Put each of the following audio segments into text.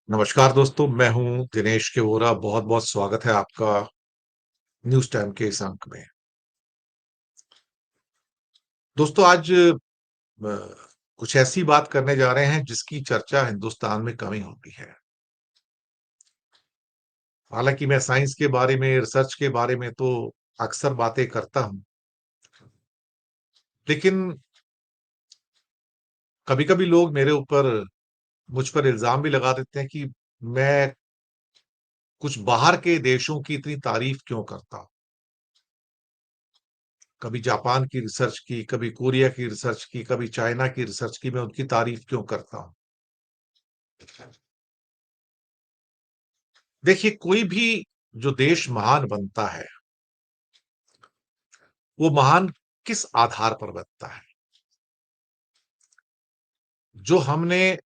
नमस्कार दोस्तों, मैं हूं दिनेश के वोरा। बहुत-बहुत स्वागत है आपका न्यूज़ टाइम के इस अंक में। दोस्तों आज कुछ ऐसी बात करने जा रहे हैं जिसकी चर्चा हिंदुस्तान में कम ही होती है। हालाँकि मैं साइंस के बारे में, रिसर्च के बारे में तो अक्सर बातें करता हूँ, लेकिन कभी-कभी लोग मुझ पर इल्ज़ाम भी लगा देते हैं कि मैं कुछ बाहर के देशों की इतनी तारीफ़ क्यों करता हूँ। कभी जापान की रिसर्च की, कभी कोरिया की रिसर्च की, कभी चाइना की रिसर्च की, मैं उनकी तारीफ़ क्यों करता हूँ। देखिए, कोई भी जो देश महान बनता है, वो महान किस आधार पर बनता है? जो हमने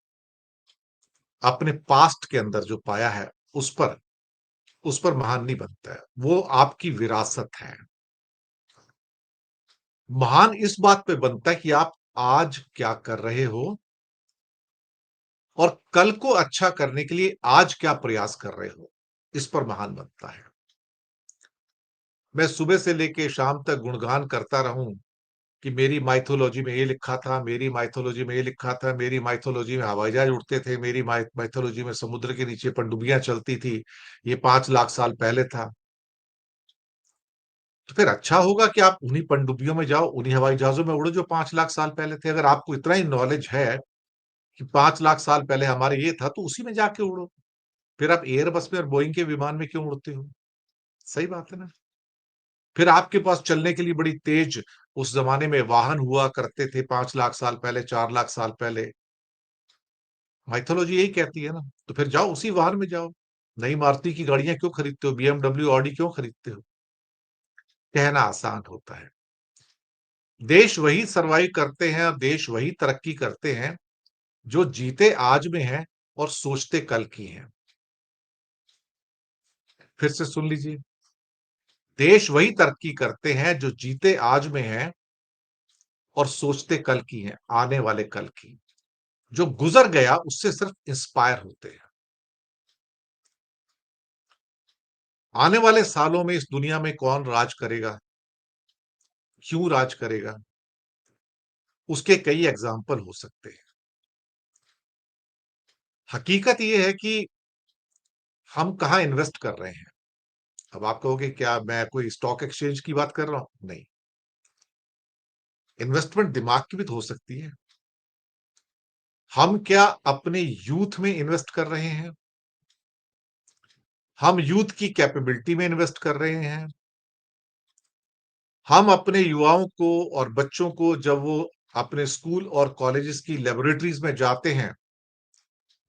अपने पास्ट के अंदर जो पाया है, उस पर महान नहीं बनता है। वो आपकी विरासत है। महान इस बात पे बनता है कि आप आज क्या कर रहे हो और कल को अच्छा करने के लिए आज क्या प्रयास कर रहे हो, इस पर महान बनता है। मैं सुबह से लेके शाम तक गुणगान करता रहूं कि मेरी माइथोलॉजी में ये लिखा था, मेरी माइथोलॉजी में ये लिखा था, मेरी माइथोलॉजी में हवाई जहाज उड़ते थे, मेरी माइथोलॉजी में समुद्र के नीचे पनडुब्बियां चलती थी, ये 5 लाख साल पहले था। तो फिर अच्छा होगा कि आप उन्हीं पनडुब्बियों में जाओ, उन्हीं हवाई जहाजों में उड़ो जो 5 लाख साल पहले थे। अगर आपको इतना ही नॉलेज है कि 5 लाख साल पहले हमारे ये था, तो उसी में जाके उड़ो। फिर आप एयरबस में और बोइंग के विमान में क्यों उड़ते हो? सही बात है ना। फिर आपके पास चलने के लिए बड़ी तेज उस जमाने में वाहन हुआ करते थे, 5 लाख साल पहले, 4 लाख साल पहले। माइथोलॉजी यही कहती है ना, तो फिर जाओ उसी वाहन में जाओ। नई मारुति की गाड़ियाँ क्यों खरीदते हो? बीएमडब्ल्यू, ऑडी क्यों खरीदते हो? कहना आसान होता है। देश वही सर्वाइव करते हैं और देश वही तरक्की करते हैं, जो जीते आज में हैं और सोचते कल की हैं। फिर से सुन लीजिए, देश वही तरक्की करते हैं जो जीते आज में हैं और सोचते कल की हैं, आने वाले कल की। जो गुज़र गया उससे सिर्फ इंस्पायर होते हैं। आने वाले सालों में इस दुनिया में कौन राज करेगा? क्यों राज करेगा? उसके कई एग्जाम्पल हो सकते हैं। हकीकत ये है कि हम कहाँ इन्वेस्ट कर रहे हैं। अब आप कहोगे क्या मैं कोई स्टॉक एक्सचेंज की बात कर रहा हूं? नहीं। इन्वेस्टमेंट दिमाग की भी तो हो सकती है। हम क्या अपने यूथ में इन्वेस्ट कर रहे हैं? हम यूथ की कैपेबिलिटी में इन्वेस्ट कर रहे हैं। हम अपने युवाओं को और बच्चों को जब वो अपने स्कूल और कॉलेजेस की लेबोरेटरीज में जाते हैं,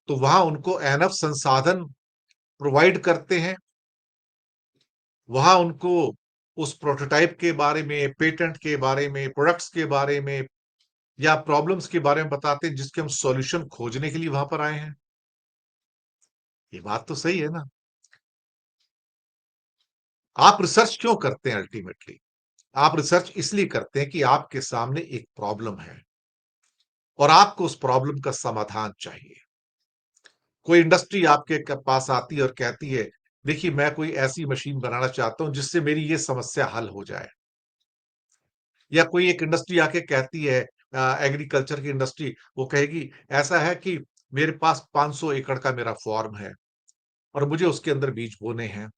तो वहां उनको एनफ संसाधन प्रोवाइड करते हैं। वहां उनको उस प्रोटोटाइप के बारे में, पेटेंट के बारे में, प्रोडक्ट्स के बारे में या प्रॉब्लम्स के बारे में बताते हैं जिसके हम सॉल्यूशन खोजने के लिए वहां पर आए हैं। ये बात तो सही है ना। आप रिसर्च क्यों करते हैं अल्टीमेटली? आप रिसर्च इसलिए करते हैं कि आपके सामने एक प्रॉब्लम है और आपको उस प्रॉब्लम का समाधान चाहिए। कोई इंडस्ट्री आपके पास आती है और कहती है, देखिए मैं कोई ऐसी मशीन बनाना चाहता हूं जिससे मेरी ये समस्या हल हो जाए। या कोई एक इंडस्ट्री आके कहती है, एग्रीकल्चर की इंडस्ट्री, वो कहेगी ऐसा है कि मेरे पास 500 एकड़ का मेरा फार्म है और मुझे उसके अंदर बीज बोने हैं।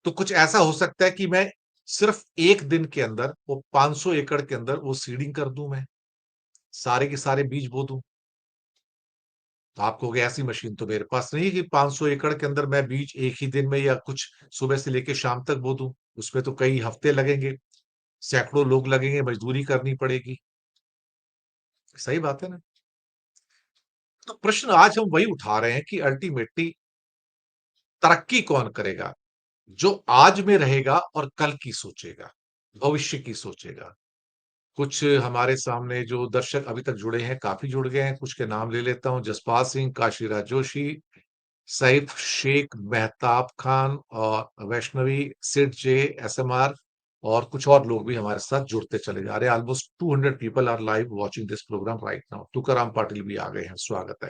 तो कुछ ऐसा हो सकता है कि मैं सिर्फ 1 दिन के अंदर वो 500 एकड़ के अंदर वो सीडिंग कर दूं, मैं सारे के सारे बीज बो दूं। तो आप कहोगे ऐसी मशीन तो मेरे पास नहीं है कि 500 एकड़ के अंदर मैं बीज एक ही दिन में या कुछ सुबह से लेके शाम तक बो दूं। उसमें तो कई हफ्ते लगेंगे, सैकड़ों लोग लगेंगे, मजदूरी करनी पड़ेगी। सही बात है ना। तो प्रश्न आज हम वही उठा रहे हैं कि अल्टीमेटली तरक्की कौन करेगा? जो आज में रहेगा और कल की सोचेगा, भविष्य की सोचेगा। कुछ हमारे सामने जो दर्शक अभी तक जुड़े हैं, काफ़ी जुड़ गए हैं, कुछ के नाम ले लेता हूँ। जसपाल सिंह, काशीराज जोशी, सईद शेख, मेहताब खान और वैष्णवी, सिड जे, एसएमआर और कुछ और लोग भी हमारे साथ जुड़ते चले जा रहे हैं। Almost 200 people are live watching this programme right now. Tukaram Patil भी आ गए हैं, स्वागत है।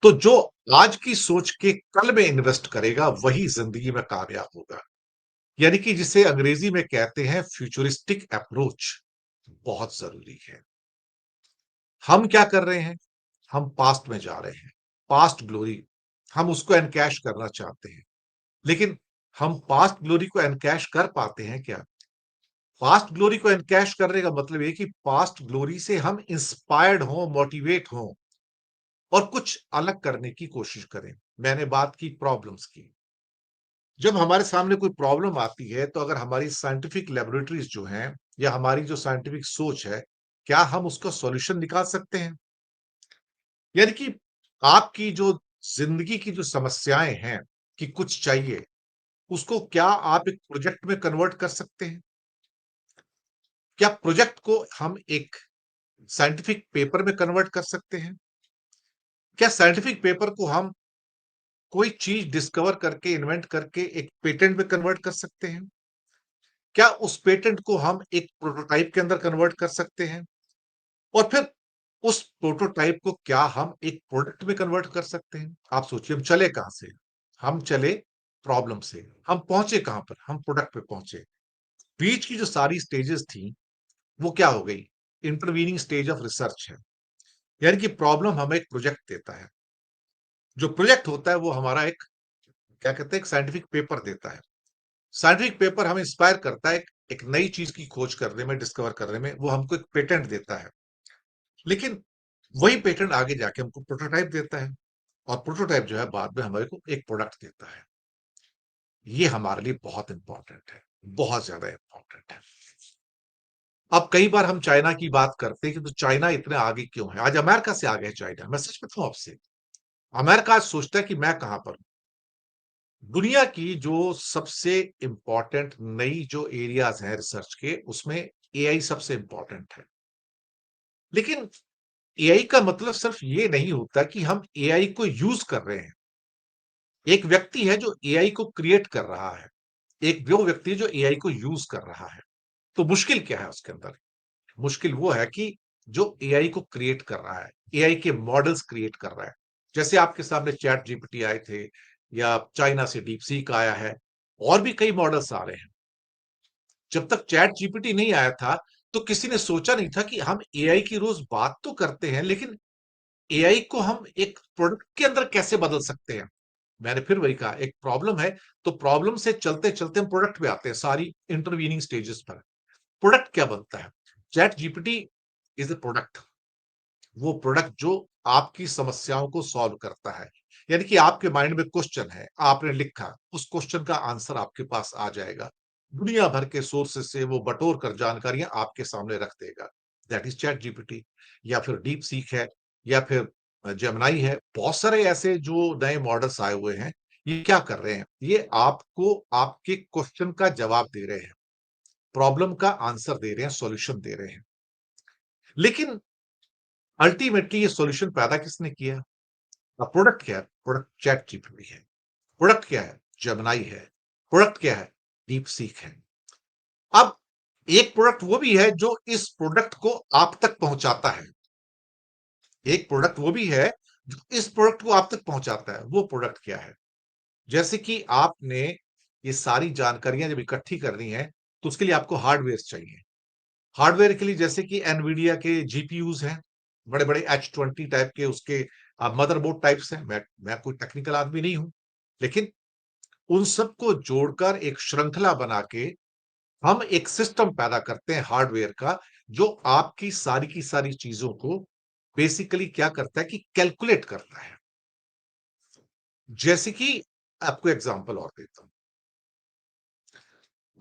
तो जो आज की सोच के कल में इन्वेस्ट करेगा, वही जिंदगी में कामयाब होगा। यानी कि जिसे अंग्रेजी में कहते हैं फ्यूचरिस्टिक अप्रोच बहुत जरूरी है। हम क्या कर रहे हैं? हम पास्ट में जा रहे हैं। पास्ट ग्लोरी हम उसको एनकैश करना चाहते हैं। लेकिन हम पास्ट ग्लोरी को एनकैश कर पाते हैं क्या? पास्ट ग्लोरी को एनकैश करने का मतलब ये कि पास्ट ग्लोरी से हम इंस्पायर्ड हों, मोटिवेट हों और कुछ अलग करने की कोशिश करें। मैंने बात की प्रॉब्लम्स की। जब हमारे सामने कोई प्रॉब्लम आती है, तो अगर हमारी साइंटिफिक लैबोरेटरीज जो हैं या हमारी जो साइंटिफिक सोच है, क्या हम उसका सॉल्यूशन निकाल सकते हैं? यानी कि आपकी जो जिंदगी की जो समस्याएं हैं कि कुछ चाहिए, उसको क्या आप एक प्रोजेक्ट में कन्वर्ट कर सकते हैं? क्या प्रोजेक्ट को हम एक साइंटिफिक पेपर में कन्वर्ट कर सकते हैं? क्या साइंटिफिक पेपर को हम कोई चीज डिस्कवर करके, इन्वेंट करके एक पेटेंट में कन्वर्ट कर सकते हैं? क्या उस पेटेंट को हम एक प्रोटोटाइप के अंदर कन्वर्ट कर सकते हैं? और फिर उस प्रोटोटाइप को क्या हम एक प्रोडक्ट में कन्वर्ट कर सकते हैं? आप सोचिए, हम चले कहां से? हम चले प्रॉब्लम से। हम पहुंचे कहां पर? हम प्रोडक्ट पे पहुंचे। बीच की जो सारी स्टेजेस थी, वो क्या हो गई? इंटरवीनिंग स्टेज ऑफ रिसर्च है। यानी कि प्रॉब्लम हमें एक प्रोजेक्ट देता है। जो प्रोजेक्ट होता है वो हमारा एक, क्या कहते हैं, एक साइंटिफिक पेपर देता है। साइंटिफिक पेपर हमें इंस्पायर करता है एक नई चीज की खोज करने में, डिस्कवर करने में। वो हमको एक पेटेंट देता है। लेकिन वही पेटेंट आगे जाके हमको प्रोटोटाइप देता है, और प्रोटोटाइप जो है बाद में हमारे को एक प्रोडक्ट देता है। ये हमारे लिए बहुत इंपॉर्टेंट है, बहुत ज्यादा इंपॉर्टेंट है। अब कई बार हम चाइना की बात करते हैं कि तो चाइना इतने आगे क्यों है? आज अमेरिका से आगे है चाइना। मैं सच बताऊं आपसे, अमेरिका आज सोचता है कि मैं कहां पर हूं। दुनिया की जो सबसे इंपॉर्टेंट नई जो एरियाज हैं रिसर्च के, उसमें एआई सबसे इंपॉर्टेंट है। लेकिन एआई का मतलब सिर्फ ये नहीं होता कि हम एआई को यूज कर रहे हैं। एक व्यक्ति है जो एआई को क्रिएट कर रहा है, एक वो व्यक्ति है जो एआई को यूज कर रहा है। तो मुश्किल क्या है उसके अंदर? मुश्किल वो है कि जो एआई को क्रिएट कर रहा है, एआई के मॉडल्स क्रिएट कर रहा है। जैसे आपके सामने चैट जीपीटी आए थे, या चाइना से डीप सीक आया है, और भी कई मॉडल्स आ रहे हैं। जब तक चैट जीपीटी नहीं आया था, तो किसी ने सोचा नहीं था कि हम एआई की रोज बात तो करते हैं, लेकिन एआई को हम एक प्रोडक्ट के अंदर कैसे बदल सकते हैं। मैंने फिर वही कहा, एक प्रॉब्लम है, तो प्रॉब्लम से चलते चलते हम प्रोडक्ट पे आते हैं, सारी इंटरवीनिंग स्टेजेस पर। प्रोडक्ट क्या बनता है? Chat GPT is a product. वो प्रोडक्ट जो आपकी समस्याओं को सॉल्व करता है। यानी कि आपके माइंड में क्वेश्चन है, आपने लिखा, उस क्वेश्चन का आंसर आपके पास आ जाएगा। दुनिया भर के सोर्सेज से वो बटोर कर जानकारियां आपके सामने रख देगा। That is chat GPT. या फिर डीप सीक है, या फिर जेमिनाई है। बहुत सारे ऐसे जो नए मॉडल्स आए हुए हैं, ये क्या कर रहे हैं? ये आपको आपके क्वेश्चन का जवाब दे रहे हैं, प्रॉब्लम का आंसर दे रहे हैं, सॉल्यूशन दे रहे हैं। लेकिन अल्टीमेटली ये सॉल्यूशन पैदा किसने किया? अब प्रोडक्ट क्या है? प्रोडक्ट चैट जीपीटी है। प्रोडक्ट क्या है? जेमिनाई है। प्रोडक्ट क्या है? डीप सीक है। अब एक प्रोडक्ट वो भी है जो इस प्रोडक्ट को आप तक पहुंचाता है। एक प्रोडक्ट वो भी है जो इस प्रोडक्ट को आप तक पहुंचाता है। वो प्रोडक्ट क्या है? जैसे कि आपने ये सारी जानकारियां जब इकट्ठी करनी है, तो उसके लिए आपको हार्डवेयर चाहिए। हार्डवेयर के लिए जैसे कि एनवीडिया के जीपीयूज हैं, बड़े बड़े H20 टाइप के उसके मदरबोर्ड टाइप्स हैं। मैं कोई टेक्निकल आदमी नहीं हूं, लेकिन उन सबको जोड़कर एक श्रृंखला बना के हम एक सिस्टम पैदा करते हैं हार्डवेयर का, जो आपकी सारी की सारी चीजों को बेसिकली क्या करता है कि कैलकुलेट करता है। जैसे कि आपको एग्जांपल और देता हूं।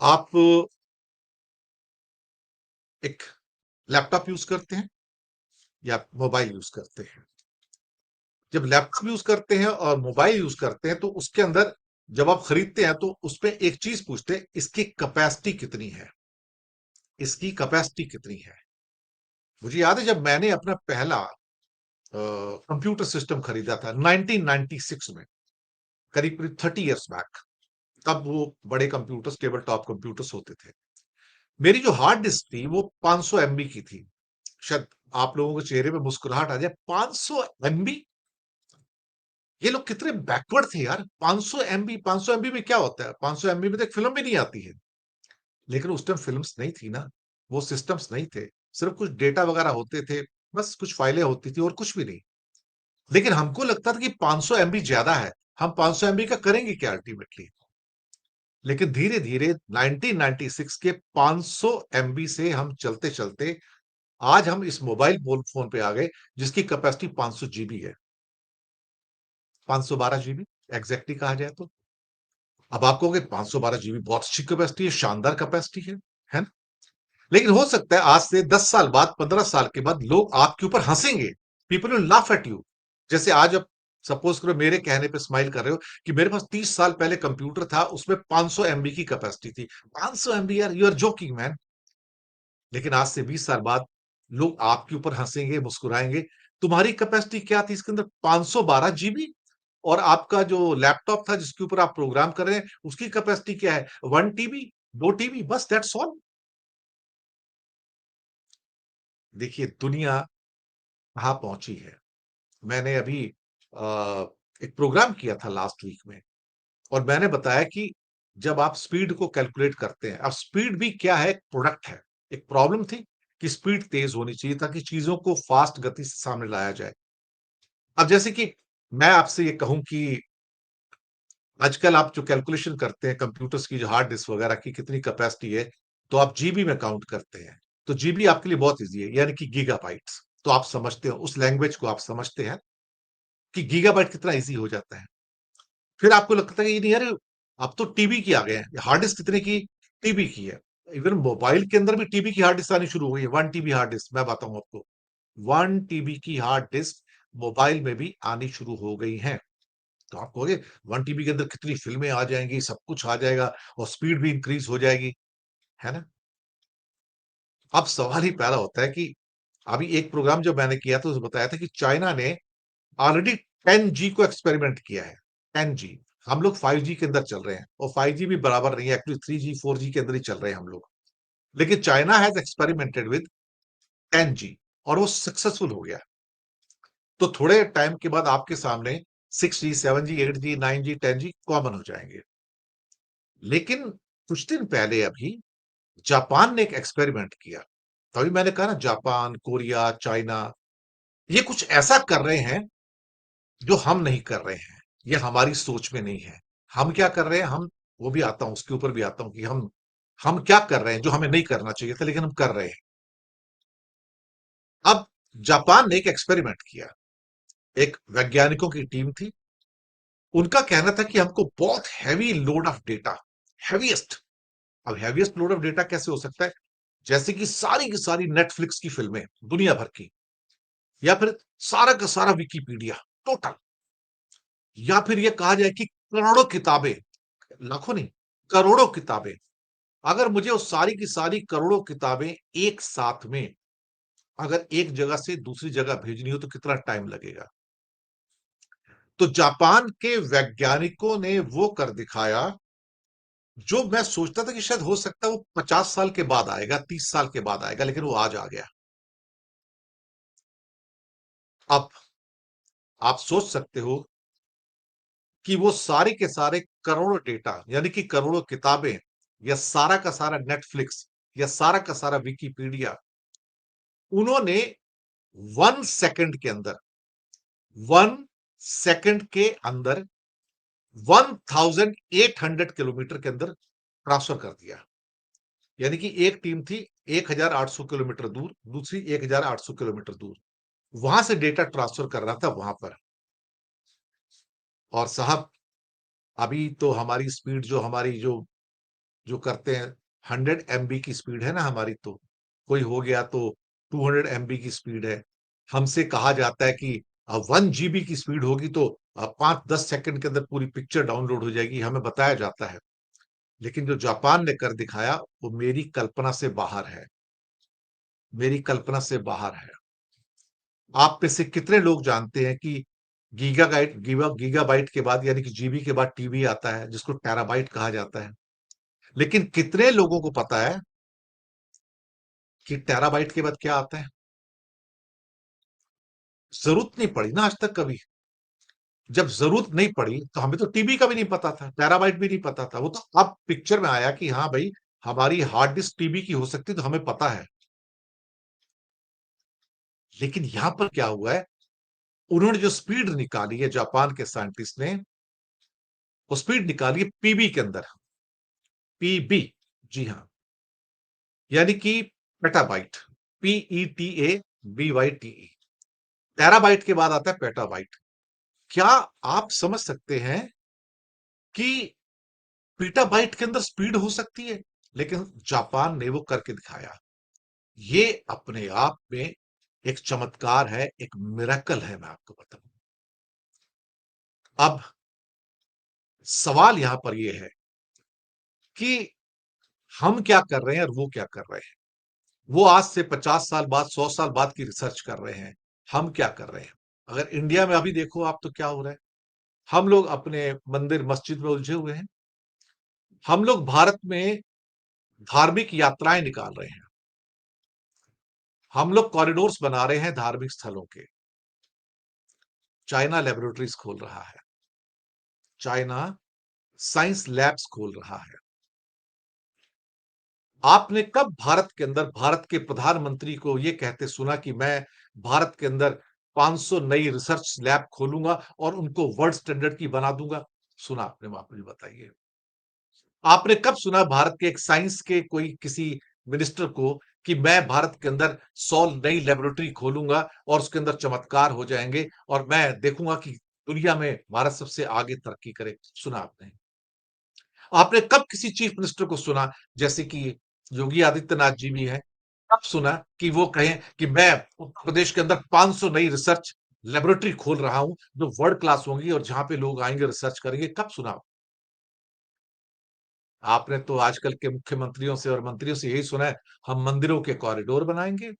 आप एक लैपटॉप यूज करते हैं या मोबाइल यूज करते हैं? जब लैपटॉप यूज करते हैं और मोबाइल यूज करते हैं, तो उसके अंदर जब आप खरीदते हैं, तो उसपे एक चीज पूछते हैं, इसकी कैपेसिटी कितनी है? इसकी कैपेसिटी कितनी है? मुझे याद है जब मैंने अपना पहला कंप्यूटर सिस्टम खरीदा था 1996 में, करीब करीब 30 इयर्स बैक। तब वो बड़े कंप्यूटर्स, टेबल टॉप कंप्यूटर्स होते थे। मेरी जो हार्ड डिस्क थी वो 500 एमबी की थी। शायद आप लोगों के चेहरे पे मुस्कुराहट आ जाए, 500 एमबी। ये लोग कितने बैकवर्ड थे यार। 500 एमबी, 500 एमबी में क्या होता है? 500 एमबी में तो एक फिल्म भी नहीं आती है। लेकिन उस टाइम फिल्म्स नहीं थी ना, वो सिस्टम्स नहीं थे। सिर्फ कुछ डेटा वगैरह होते थे, बस कुछ फाइलें होती थी और कुछ भी नहीं। लेकिन हमको लगता था कि 500 एमबी ज्यादा है, हम 500 एमबी का करेंगे क्या अल्टीमेटली। लेकिन धीरे-धीरे 1996 के 500 एमबी से हम चलते-चलते आज हम इस मोबाइल फ़ोन पे आ गए जिसकी कैपेसिटी 500 जीबी है। 512 जीबी एग्ज़ैक्टली कहा जाए तो। अब आप कहोगे 512 जीबी बहुत अच्छी कैपेसिटी है, शानदार कैपेसिटी है ना? लेकिन हो सकता है आज से 10 साल बाद, 15 साल के बाद लोग आपके ऊपर हँसेंगे। People will laugh at you. जैसे आज आप सपोज़ करो मेरे कहने पे स्माइल कर रहे हो कि मेरे पास 30 साल पहले कंप्यूटर था, उसमें 500 एमबी की कैपेसिटी थी। 500 एमबी यार, यू आर जोकिंग मैन। लेकिन आज से 20 साल बाद लोग आपके ऊपर हँसेंगे, मुस्कुराएँगे। तुम्हारी कैपेसिटी क्या थी इसके अंदर? 512 जीबी। और आपका जो लैपटॉप था जिसके ऊपर आप प्रोग्राम कर रहे हैं, उसकी कैपेसिटी क्या है? 1 टीबी, 2 टीबी, बस दैट्स ऑल। देखिए दुनिया कहाँ पहुँची है। मैंने अभी एक प्रोग्राम किया था लास्ट वीक में और मैंने बताया कि जब आप स्पीड को कैलकुलेट करते हैं, अब स्पीड भी क्या है? एक प्रोडक्ट है। एक प्रॉब्लम थी कि स्पीड तेज़ होनी चाहिए ताकि चीज़ों को फ़ास्ट गति से सामने लाया जाए। अब जैसे कि मैं आपसे ये कहूँ कि आजकल आप जो कैलकुलेशन करते हैं कंप्यूटर्स की जो हार्ड डिस्क वगैरह की कितनी कैपेसिटी है, तो आप जीबी में काउंट करते हैं। तो जीबी आपके लिए बहुत ईज़ी है, यानी कि गीगाबाइट्स। तो आप समझते हो, उस लैंग्वेज को आप समझते हैं कि गीगाबाइट कितना ईज़ी हो जाता है। फिर आपको लगता है कि नहीं यार, अब तो टीबी की आ गए हैं। हार्ड डिस्क कितने की? टीबी की है। इवन मोबाइल के अंदर भी टीबी की हार्ड डिस्क आनी शुरू हो गई है। 1 टीबी हार्ड डिस्क मैं बताऊँ आपको। 1 टीबी की हार्ड डिस्क मोबाइल में भी आनी शुरू हो गई हैं। तो आप कहोगे 1 टीबी के अंदर कितनी फ़िल्में आ जाएँगी, सब कुछ आ जाएगा और स्पीड भी इंक्रीज़ हो जाएगी, है ना? अब सवाल ही पैदा होता है कि अभी एक प्रोग्राम जो मैंने किया था उसमें बताया था कि चाइना ने ऑलरेडी 10 जी को एक्सपेरिमेंट किया है। 10 जी। हम लोग 5 जी के अंदर चल रहे हैं और 5 जी भी बराबर नहीं है, एक्चुअली 3 जी, 4 जी के अंदर ही चल रहे हैं हम लोग। लेकिन चाइना हैज़ एक्सपेरिमेंटेड विद 10 जी और वो सक्सेसफुल हो गया। तो थोड़े टाइम के बाद आपके सामने 6 जी, 7 जी, 8 जी, 9 जी, 10 जी कॉमन हो जाएँगे। लेकिन कुछ दिन पहले अभी जापान ने एक एक्सपेरिमेंट किया। तभी मैंने कहा ना जापान, कोरिया, चाइना ये कुछ ऐसा कर रहे हैं जो हम नहीं कर रहे हैं। ये हमारी सोच में नहीं है। हम क्या कर रहे हैं हम वो भी आता हूँ उसके ऊपर भी आता हूँ कि हम क्या कर रहे हैं जो हमें नहीं करना चाहिए था लेकिन हम कर रहे हैं। अब जापान ने एक एक्सपेरिमेंट किया। एक वैज्ञानिकों की टीम थी। उनका कहना था कि हमको बहुत heavy load of data, heaviest. अब हेवीएस्ट लोड ऑफ डेटा कैसे हो सकता है? जैसे कि सारी की सारी नेटफ्लिक्स की फ़िल्में दुनिया भर की या फिर सारा का सारा विकिपीडिया टोटल या फिर ये कहा जाए कि करोड़ों किताबें, लाखों नहीं, करोड़ों किताबें। अगर मुझे वो सारी की सारी करोड़ों किताबें एक साथ में अगर एक जगह से दूसरी जगह भेजनी हो तो कितना टाइम लगेगा? तो जापान के वैज्ञानिकों ने वो कर दिखाया, जो मैं सोचता था कि शायद हो सकता है वो 50 साल के बाद आएगा, 30 साल के बाद आएगा, लेकिन वो आज आ गया। अब आप सोच सकते हो कि वो सारे के सारे करोड़ों डेटा यानी कि करोड़ों किताबें या सारा का सारा नेटफ्लिक्स या सारा का सारा विकिपीडिया उन्होंने 1 सेकंड के अंदर 1 सेकंड के अंदर 1800 किलोमीटर के अंदर ट्रांसफर कर दिया। यानी कि एक टीम थी 1800 किलोमीटर दूर, दूसरी 1800 किलोमीटर दूर। वहां से डेटा ट्रांसफर कर रहा था वहां पर। और साहब अभी तो हमारी स्पीड जो हमारी जो जो करते हैं 100 एमबी की स्पीड है ना हमारी तो कोई हो गया तो 200 एमबी की स्पीड है। हमसे कहा जाता है कि 1 जीबी की स्पीड होगी तो 5-10 सेकंड के अंदर पूरी पिक्चर डाउनलोड हो जाएगी, हमें बताया जाता है। लेकिन जो जापान ने कर दिखाया वो मेरी कल्पना से बाहर है, मेरी कल्पना से बाहर है। आप में से कितने लोग जानते हैं कि गीगाबाइट के बाद यानी कि जीबी के बाद टीबी आता है जिसको टेराबाइट कहा जाता है। लेकिन कितने लोगों को पता है कि टेराबाइट के बाद क्या आता है? ज़रूरत नहीं पड़ी ना आज तक कभी। जब ज़रूरत नहीं पड़ी, तो हमें तो टीबी का भी नहीं पता था, टेराबाइट भी नहीं पता था। वो तो अब पिक्चर में आया कि हाँ भाई, हमारी हार्ड डिस्क टीबी की हो सकती है, तो हमें पता है। लेकिन यहां पर क्या हुआ है, उन्होंने जो स्पीड निकाली है जापान के साइंटिस्ट ने, वो स्पीड निकाली है पीबी के अंदर। पीबी, जी हां, यानी कि पेटाबाइट, PETABYTE। टेराबाइट के बाद आता है पेटाबाइट। क्या आप समझ सकते हैं कि पेटाबाइट के अंदर स्पीड हो सकती है? लेकिन जापान ने वो करके दिखाया। ये अपने आप में एक चमत्कार है, एक मिरेकल है, मैं आपको बताऊं। अब सवाल यहां पर यह है कि हम क्या कर रहे हैं और वो क्या कर रहे हैं। वो आज से 50 साल बाद, 100 साल बाद की रिसर्च कर रहे हैं। हम क्या कर रहे हैं? अगर इंडिया में अभी देखो आप, तो क्या हो रहा है? हम लोग अपने मंदिर मस्जिद में उलझे हुए हैं। हम लोग भारत में धार्मिक यात्राएं निकाल रहे हैं। हम लोग कॉरिडोर्स बना रहे हैं धार्मिक स्थलों के। चाइना लेबोरेटरीज खोल रहा है। चाइना साइंस लैब्स खोल रहा है। आपने कब भारत के अंदर भारत के प्रधानमंत्री को यह कहते सुना कि मैं भारत के अंदर 500 नई रिसर्च लैब खोलूंगा और उनको वर्ल्ड स्टैंडर्ड की बना दूंगा? सुना आपने? आप मुझे बताइए। आपने कब सुना भारत के एक साइंस के कोई किसी मिनिस्टर को कि मैं भारत के अंदर 100 नई लेबोरेटरी खोलूंगा और उसके अंदर चमत्कार हो जाएंगे और मैं देखूंगा कि दुनिया में भारत सबसे आगे तरक्की करे? सुना आपने? आपने कब किसी चीफ मिनिस्टर को सुना, जैसे कि योगी आदित्यनाथ जी भी हैं, कब सुना कि वो कहें कि मैं उत्तर प्रदेश के अंदर 500 नई रिसर्च लेबोरेटरी खोल रहा हूं जो वर्ल्ड क्लास होंगी और जहां पे लोग आएंगे रिसर्च करेंगे? कब सुना? आपने तो आजकल के मुख्यमंत्रियों से और मंत्रियों से यही सुना है, हम मंदिरों के कॉरिडोर बनाएंगे,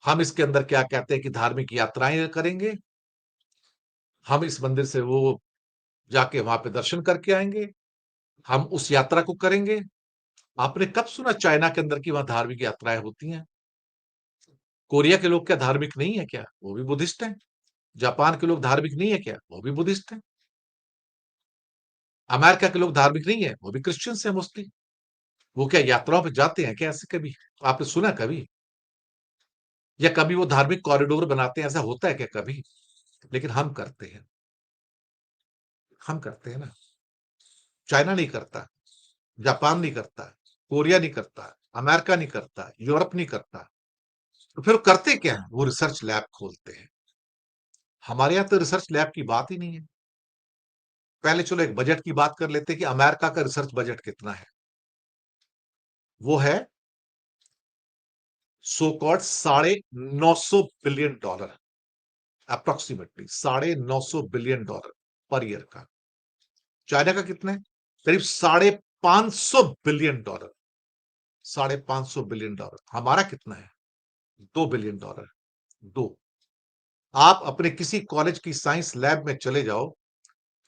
हम इसके अंदर क्या कहते हैं कि धार्मिक यात्राएं करेंगे, हम इस मंदिर से वो जाके वहां पे दर्शन करके आएंगे, हम उस यात्रा को करेंगे। आपने कब सुना चाइना के अंदर की वहां धार्मिक यात्राएं होती हैं? कोरिया के लोग क्या धार्मिक नहीं है क्या? वो भी बुद्धिस्ट हैं। जापान के लोग धार्मिक नहीं है क्या? वो भी बुद्धिस्ट हैं। अमेरिका के लोग धार्मिक नहीं है? वो भी क्रिश्चियंस हैं मोस्टली। वो क्या यात्राओं पे जाते हैं क्या ऐसे कभी? आपने सुना कभी? या कभी वो धार्मिक कॉरिडोर बनाते हैं, ऐसा होता है क्या कभी? लेकिन हम करते हैं। हम करते हैं ना। चाइना नहीं करता, जापान नहीं करता, कोरिया नहीं करता, अमेरिका नहीं करता, यूरोप नहीं करता। तो फिर वो करते क्या है? वो रिसर्च लैब खोलते हैं। हमारे यहां तो रिसर्च लैब की बात ही नहीं है। पहले चलो एक बजट की बात कर लेते हैं कि अमेरिका का रिसर्च बजट कितना है। वो है so called $950 billion, approximately $950 billion per year का। चाइना का कितना है? करीब $550 बिलियन। $550 बिलियन। हमारा कितना है? $2 बिलियन। दो। आप अपने किसी कॉलेज की साइंस लैब में चले जाओ,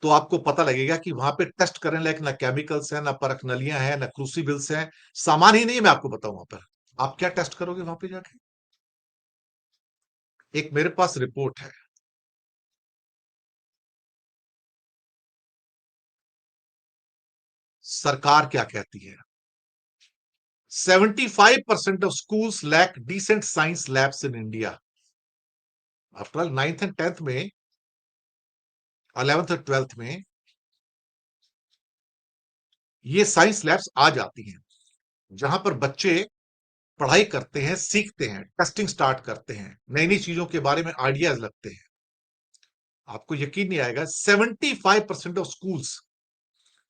तो आपको पता लगेगा कि वहां पे टेस्ट करने लायक ना केमिकल्स हैं, ना परखनलियां हैं, ना क्रूसिबल्स हैं। सामान ही नहीं है, मैं आपको बताऊं वहां पर। आप क्या टेस्ट करोगे वहां पे जाके? एक मेरे पास रिपोर्ट है। सरकार क्या कहती है? 75% of schools lack decent science labs in India. After all 9th and 10th में, 11th और 12th में ये साइंस लैब्स आ जाती हैं, जहां पर बच्चे पढ़ाई करते हैं, सीखते हैं, टेस्टिंग स्टार्ट करते हैं, नई नई चीजों के बारे में आइडियाज लगते हैं। आपको यकीन नहीं आएगा, 75% of schools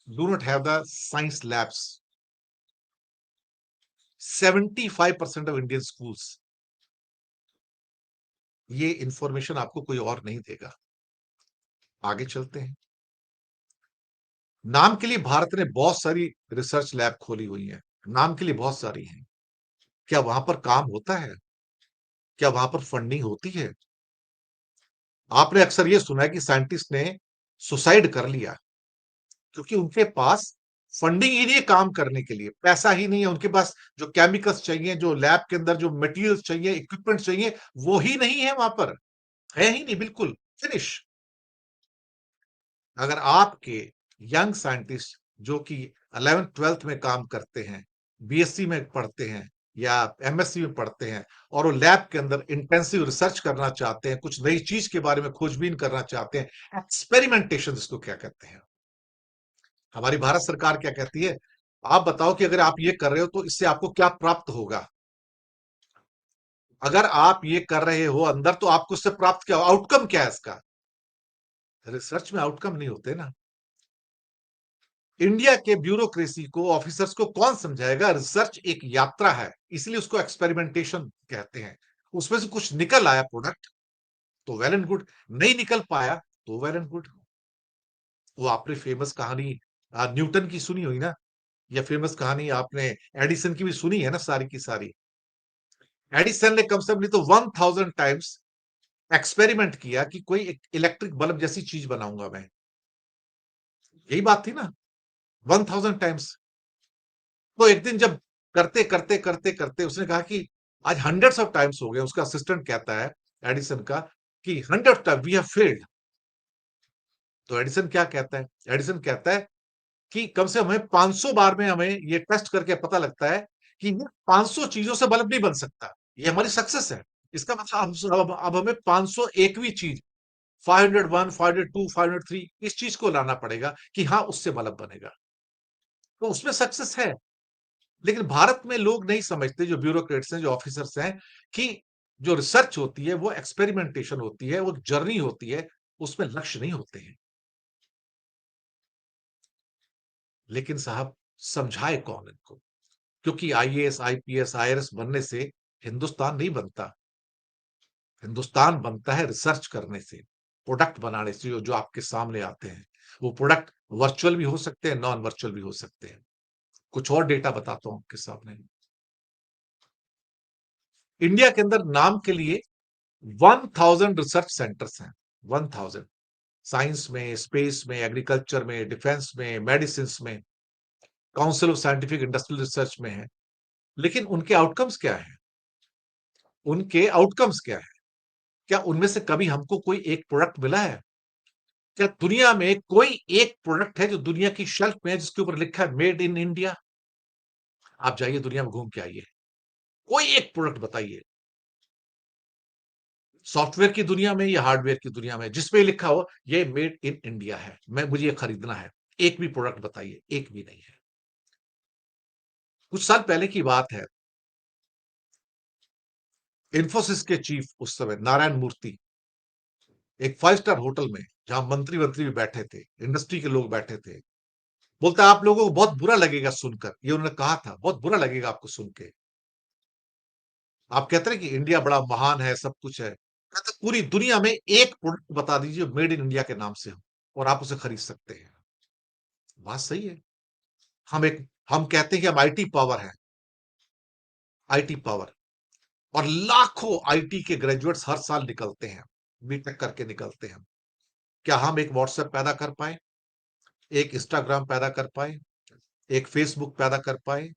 do not have the science labs. 75% of Indian schools. ये इंफॉर्मेशन आपको कोई और नहीं देगा। आगे चलते हैं। नाम के लिए भारत ने बहुत सारी रिसर्च लैब खोली हुई है। नाम के लिए बहुत सारी हैं। क्या वहां पर काम होता है? क्या वहां पर फंडिंग होती है? आपने अक्सर ये सुना है कि साइंटिस्ट ने सुसाइड कर लिया, क्योंकि उनके पास फंडिंग ही नहीं है काम करने के लिए, पैसा ही नहीं है उनके पास। जो केमिकल्स चाहिए, जो लैब के अंदर जो मटेरियल्स चाहिए, इक्विपमेंट चाहिए, वो ही नहीं है वहां पर। है ही नहीं, बिल्कुल फिनिश। अगर आपके यंग साइंटिस्ट जो कि 11th-12th में काम करते हैं, बीएससी में पढ़ते हैं या एमएससी में पढ़ते हैं और वो लैब के अंदर इंटेंसिव रिसर्च करना चाहते हैं, कुछ नई चीज के बारे में खोजबीन करना चाहते हैं, एक्सपेरिमेंटेशन जिसको क्या कहते हैं। हमारी भारत सरकार क्या कहती है? आप बताओ कि अगर आप ये कर रहे हो तो इससे आपको क्या प्राप्त होगा? अगर आप ये कर रहे हो अंदर तो आपको उससे प्राप्त क्या आउटकम क्या है इसका? रिसर्च में आउटकम नहीं होते ना। इंडिया के ब्यूरोक्रेसी को, ऑफिसर्स को कौन समझाएगा? रिसर्च एक यात्रा है, इसलिए उसको एक्सपेरिमेंटेशन कहते हैं। उसमें से कुछ निकल आया प्रोडक्ट तो वेल एंड गुड, नहीं निकल पाया तो वेल एंड गुड। वो आपने फेमस कहानी न्यूटन की सुनी हुई ना, या फेमस कहानी आपने एडिसन की भी सुनी है ना, सारी की सारी। एडिसन ने कम से कम नहीं तो 1000 टाइम्स एक्सपेरिमेंट किया कि कोई एक इलेक्ट्रिक बल्ब जैसी चीज बनाऊंगा मैं। यही बात थी ना, 1000 टाइम्स। तो एक दिन जब करते करते करते करते उसने कहा कि आज हंड्रेड्स ऑफ टाइम्स हो गए। उसका असिस्टेंट कहता है एडिसन का कि 100 टाइम वी हैव फेल्ड। तो एडिसन क्या कहता है? एडिसन कहता है कि कम से कम हमें 500 बार में हमें ये टेस्ट करके पता लगता है कि ये 500 चीजों से बल्ब नहीं बन सकता। ये हमारी सक्सेस है। इसका मतलब अब हमें 501वीं चीज, 501, 502, 503 इस चीज को लाना पड़ेगा कि हाँ उससे बल्ब बनेगा। तो उसमें सक्सेस है। लेकिन भारत में लोग नहीं समझते, जो ब्यूरोक्रेट्स हैं, जो ऑफिसर्स हैं, कि जो रिसर्च होती है वो एक्सपेरिमेंटेशन होती है, वो जर्नी होती है, उसमें लक्ष्य नहीं होते हैं। लेकिन साहब समझाए कौन इनको? क्योंकि आईएएस, आईपीएस, आईआरएस बनने से हिंदुस्तान नहीं बनता। हिंदुस्तान बनता है रिसर्च करने से, प्रोडक्ट बनाने से, जो आपके सामने आते हैं। वो प्रोडक्ट वर्चुअल भी हो सकते हैं, नॉन वर्चुअल भी हो सकते हैं। कुछ और डेटा बताता हूं आपके सामने। इंडिया के अंदर नाम के लिए 1000 रिसर्च सेंटर्स हैं। 1000, साइंस में, स्पेस में, एग्रीकल्चर में, डिफेंस में, मेडिसिन में, council of scientific industrial research में है। लेकिन उनके आउटकम्स क्या है? उनके आउटकम्स क्या है? क्या उनमें से कभी हमको कोई एक प्रोडक्ट मिला है? क्या दुनिया में कोई एक प्रोडक्ट है जो दुनिया की शेल्फ में है जिसके ऊपर लिखा है मेड इन इंडिया? आप जाइए दुनिया में घूम के आइए, कोई एक प्रोडक्ट बताइए, सॉफ्टवेयर की दुनिया में या हार्डवेयर की दुनिया में, जिसपे लिखा हो ये मेड इन इंडिया है, मैं मुझे ये खरीदना है। एक भी प्रोडक्ट बताइए, एक भी नहीं है। कुछ साल पहले की बात है, इन्फोसिस के चीफ उस समय नारायण मूर्ति एक 5 स्टार होटल में, जहां मंत्री मंत्री भी बैठे थे, इंडस्ट्री के लोग बैठे थे, बोलता है आप लोगों को बहुत बुरा लगेगा सुनकर, ये उन्होंने कहा था, बहुत बुरा लगेगा आपको सुन के। आप कहते हैं कि इंडिया बड़ा महान है, सब कुछ है। कहते पूरी दुनिया में एक प्रोडक्ट बता दीजिए मेड इन इंडिया के नाम से हो और आप उसे खरीद सकते हैं। बात सही है। हम कहते हैं कि हम आईटी पावर है, आईटी पावर, और लाखों आईटी के ग्रेजुएट्स हर साल निकलते हैं, बीटेक करके निकलते हैं। क्या हम एक व्हाट्सएप पैदा कर पाए, एक इंस्टाग्राम पैदा कर पाए, एक फेसबुक पैदा कर पाए,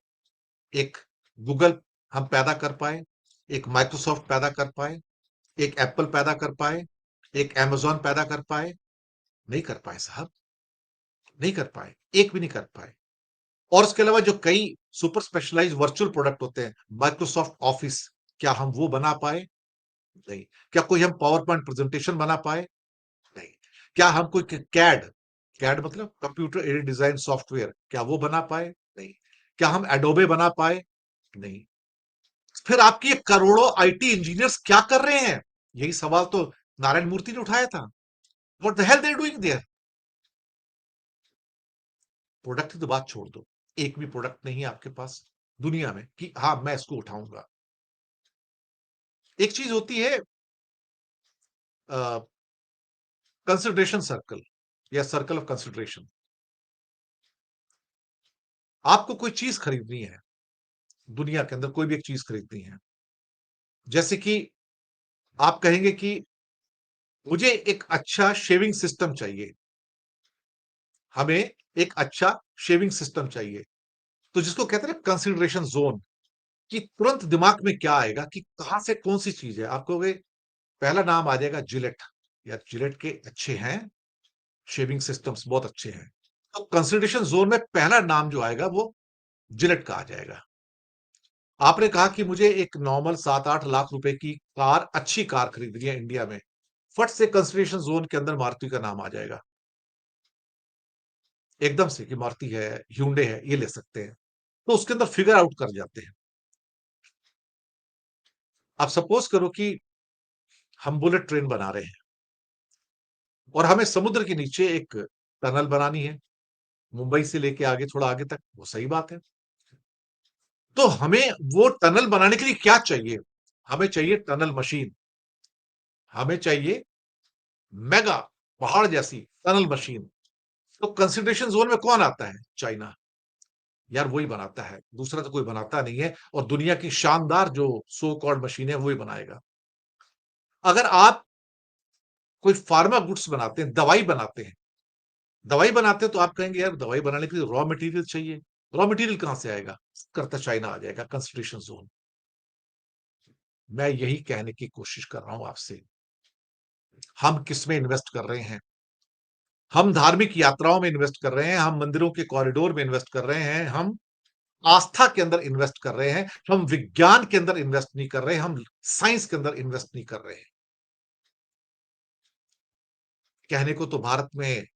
एक गूगल हम पैदा कर पाए, एक माइक्रोसॉफ्ट पैदा कर पाए, एक एप्पल पैदा कर पाए, एक अमेज़न पैदा कर पाए? नहीं कर पाए साहब, नहीं कर पाए, एक भी नहीं कर पाए। और उसके अलावा जो कई सुपर स्पेशलाइज्ड वर्चुअल प्रोडक्ट होते हैं, माइक्रोसॉफ्ट ऑफिस, क्या हम वो बना पाए? नहीं। क्या कोई हम पावर पॉइंट प्रेजेंटेशन बना पाए? नहीं। क्या हम कोई कैड, कैड मतलब कंप्यूटर एडेड डिजाइन सॉफ्टवेयर, क्या वो बना पाए? नहीं। क्या हम एडोबे बना पाए? नहीं। फिर आपके ये करोड़ों आईटी इंजीनियर्स क्या कर रहे हैं? यही सवाल तो नारायण मूर्ति ने उठाया था। What the hell they are doing there? Product की तो बात छोड़ दो, एक भी प्रोडक्ट नहीं है आपके पास दुनिया में कि हाँ मैं इसको उठाऊंगा। एक चीज होती है कंसिडरेशन सर्कल, या सर्कल ऑफ कंसिडरेशन। आपको कोई चीज खरीदनी है, दुनिया के अंदर कोई भी एक चीज खरीदनी है, जैसे कि आप कहेंगे कि मुझे एक अच्छा शेविंग सिस्टम चाहिए, हमें एक अच्छा शेविंग सिस्टम चाहिए, तो जिसको कहते हैं कंसिडरेशन जोन, कि तुरंत दिमाग में क्या आएगा कि कहां से कौन सी चीज है। आप कहोगे, पहला नाम आ जाएगा जिलेट, या जिलेट के अच्छे हैं शेविंग सिस्टम्स बहुत अच्छे हैं। तो कंसिडरेशन जोन में पहला नाम जो आएगा वो जिलेट का आ जाएगा। आपने कहा कि मुझे एक नॉर्मल 7-8 लाख रुपए की कार, अच्छी कार खरीदनी है इंडिया में। फट से कंसिडरेशन जोन के अंदर मारुति का नाम आ जाएगा। एकदम से कि मारुति है, hyundai है, ये ले सकते हैं। तो उसके अंदर फिगर आउट कर जाते हैं। आप सपोज करो कि हम बुलेट ट्रेन बना रहे हैं और हमें समुद्र के नीचे एक टनल बनानी है, मुंबई से लेके आगे थोड़ा आगे तक, वो सही बात है। तो हमें वो टनल बनाने के लिए क्या चाहिए? हमें चाहिए टनल मशीन, हमें चाहिए मेगा पहाड़ जैसी टनल मशीन। तो कंसिडरेशन जोन में कौन आता है? चाइना। यार वही बनाता है, दूसरा तो कोई बनाता नहीं है और दुनिया की शानदार जो सो कॉल्ड मशीन है वही बनाएगा। अगर आप कोई फार्मा गुड्स बनाते हैं, दवाई बनाते हैं, दवाई बनाते हैं तो आप कहेंगे यार दवाई बनाने के लिए रॉ मटेरियल चाहिए। रॉ मटेरियल कहां से आएगा? करता चाइना आ जाएगा कंसिडरेशन जोन। मैं यही कहने की कोशिश कर रहा हूं आपसे, हम किसमें इन्वेस्ट कर रहे हैं? हम धार्मिक यात्राओं में इन्वेस्ट कर रहे हैं, हम मंदिरों के कॉरिडोर में इन्वेस्ट कर रहे हैं, हम आस्था के अंदर इन्वेस्ट कर रहे हैं, हम विज्ञान के अंदर इन्वेस्ट नहीं कर रहे हैं, हम साइंस के अंदर इन्वेस्ट नहीं कर रहे हैं। कहने को तो भारत में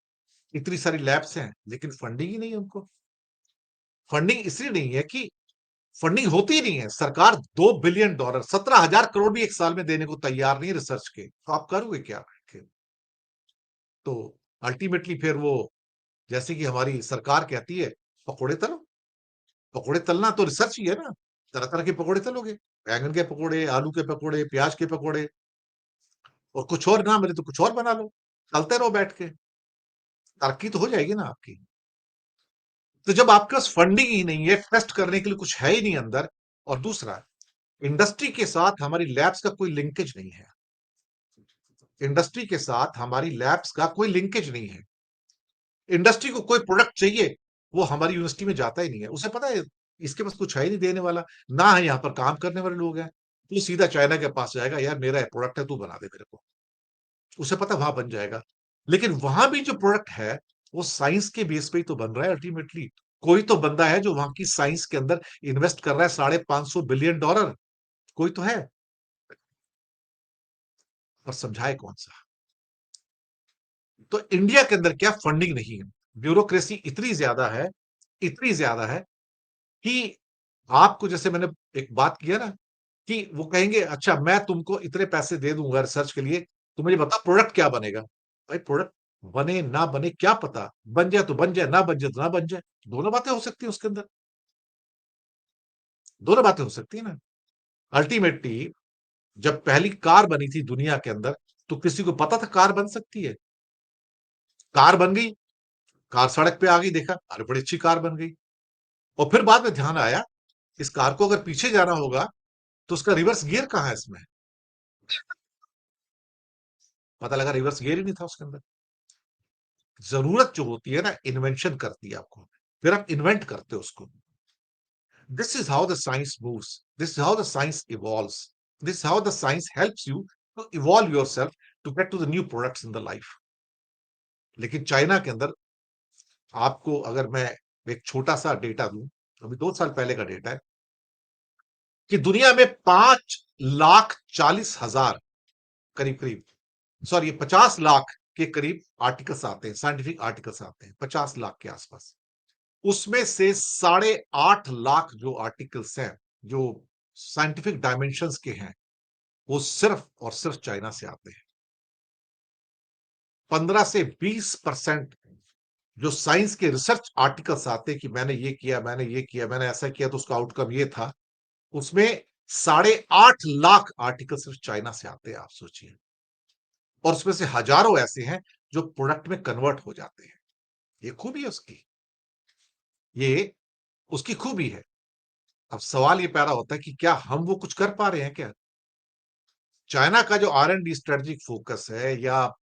इतनी सारी लैब्स हैं, लेकिन फंडिंग ही नहीं है उनको। फंडिंग इसलिए नहीं है कि फंडिंग होती ही नहीं है। सरकार $2 बिलियन 17,000 करोड़ भी एक साल में देने को तैयार नहीं है रिसर्च के, तो आप करोगे क्या? तो अल्टीमेटली फिर वो, जैसे कि हमारी सरकार कहती है, पकोड़े तलो। पकोड़े तलना तो रिसर्च ही है ना। तरह तरह के पकोड़े तलोगे, बैंगन के पकोड़े, आलू के पकोड़े, प्याज के पकोड़े, और कुछ और ना मिले तो कुछ और बना लो, तलते रहो बैठ के, तरक्की तो हो जाएगी ना आपकी। तो जब आपके पास फंडिंग ही नहीं है, टेस्ट करने के लिए कुछ है ही नहीं अंदर, और दूसरा, इंडस्ट्री के साथ हमारी लैब्स का कोई लिंकेज नहीं है। इंडस्ट्री के साथ हमारी लैब्स का कोई लिंकेज नहीं है। इंडस्ट्री को कोई प्रोडक्ट चाहिए, वो हमारी यूनिवर्सिटी में जाता ही नहीं है। उसे पता है इसके पास कुछ है ही नहीं देने वाला, ना है यहाँ पर काम करने वाले लोग हैं। तो सीधा चाइना के पास जाएगा, यार मेरा प्रोडक्ट है, तू बना दे मेरे को। उसे पता वहां बन जाएगा। लेकिन वहां भी जो प्रोडक्ट है, वो साइंस के बेस पे ही तो बन रहा है अल्टीमेटली। कोई तो बंदा है जो वहां की साइंस के अंदर इन्वेस्ट कर रहा है $550 बिलियन। कोई तो है, और समझाए कौन सा? तो इंडिया के अंदर क्या फंडिंग नहीं है, ब्यूरोक्रेसी इतनी ज्यादा है, इतनी ज्यादा है कि आपको, जैसे मैंने एक बात किया ना, कि वो कहेंगे अच्छा मैं तुमको इतने पैसे दे दूंगा रिसर्च के लिए, तो मुझे बता प्रोडक्ट क्या बनेगा। भाई प्रोडक्ट बने ना बने क्या पता, बन जाए तो बन जाए, ना बन जाए तो ना बन जाए। दोनों बातें हो सकती है उसके अंदर, दोनों बातें हो सकती है ना। अल्टीमेटली जब पहली कार बनी थी दुनिया के अंदर, तो किसी को पता था कार बन सकती है? कार बन गई, कार सड़क पे आ गई, देखा अरे बड़ी अच्छी कार बन गई। और फिर बाद में ध्यान आया, इस कार को अगर पीछे जाना होगा तो उसका रिवर्स गियर कहां है इसमें? पता लगा रिवर्स गियर ही नहीं था उसके अंदर। जरूरत जो होती है ना, इन्वेंशन करती है आपको, फिर आप इन्वेंट करते हो उसको। This is how the science moves, this is how the science evolves, this is how the science helps you to evolve yourself, to get to the new products in the life. लेकिन China के अंदर, आपको अगर मैं एक छोटा सा data दूं, अभी 2 साल पहले का डेटा है, कि दुनिया में 5,40,000 करीब करीब, सॉरी 50 लाख के करीब आर्टिकल्स आते हैं, साइंटिफिक आर्टिकल्स आते हैं 50 लाख के आसपास। उसमें से 8.5 लाख जो आर्टिकल्स हैं, जो साइंटिफिक डायमेंशंस के हैं, वो सिर्फ और सिर्फ चाइना से आते हैं। 15 से 20% जो साइंस के रिसर्च आर्टिकल्स आते हैं कि मैंने ये किया, मैंने ये किया, मैंने ऐसा किया तो उसका आउटकम ये था, उसमें 8.5 लाख आर्टिकल सिर्फ चाइना से आते हैं, आप सोचिए। और उसमें से हजारों ऐसे हैं जो प्रोडक्ट में कन्वर्ट हो जाते हैं। ये खूबी है उसकी, ये उसकी खूबी है। अब सवाल ये पैदा होता है कि क्या हम वो कुछ कर पा रहे हैं क्या? चाइना का जो R&D स्ट्रेटेजिक फोकस है, या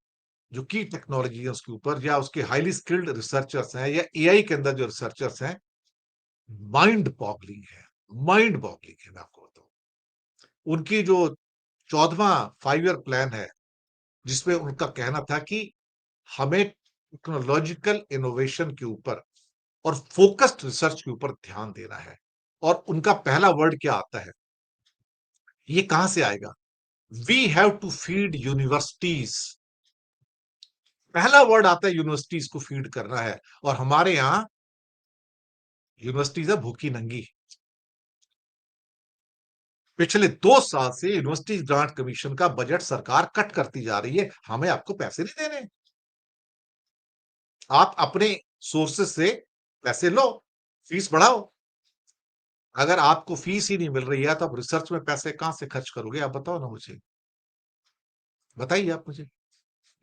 जो की टेक्नोलॉजी है उसके ऊपर, या उसके हाईली स्किल्ड रिसर्चर्स हैं, या एआई के अंदर जो रिसर्चर्स हैं, माइंड बॉगलिंग है, माइंड बॉगलिंग है। मैं आपको बताऊं, उनकी जो 14वां 5 ईयर प्लान है, जिसमें उनका कहना था कि हमें टेक्नोलॉजिकल इनोवेशन के ऊपर और फोकस्ड रिसर्च के ऊपर ध्यान देना है। और उनका पहला वर्ड क्या आता है? ये कहां से आएगा? We have to feed universities. पहला वर्ड आता है यूनिवर्सिटीज को फीड करना है। और हमारे यहां यूनिवर्सिटीज है भूखी नंगी। पिछले 2 साल से यूनिवर्सिटी ग्रांट कमीशन का बजट सरकार कट करती जा रही है। हमें आपको पैसे नहीं देने, आप अपने सोर्सेस से पैसे लो, फीस बढ़ाओ। अगर आपको फीस ही नहीं मिल रही है तो आप रिसर्च में पैसे कहां से खर्च करोगे? आप बताओ ना मुझे, बताइए आप मुझे।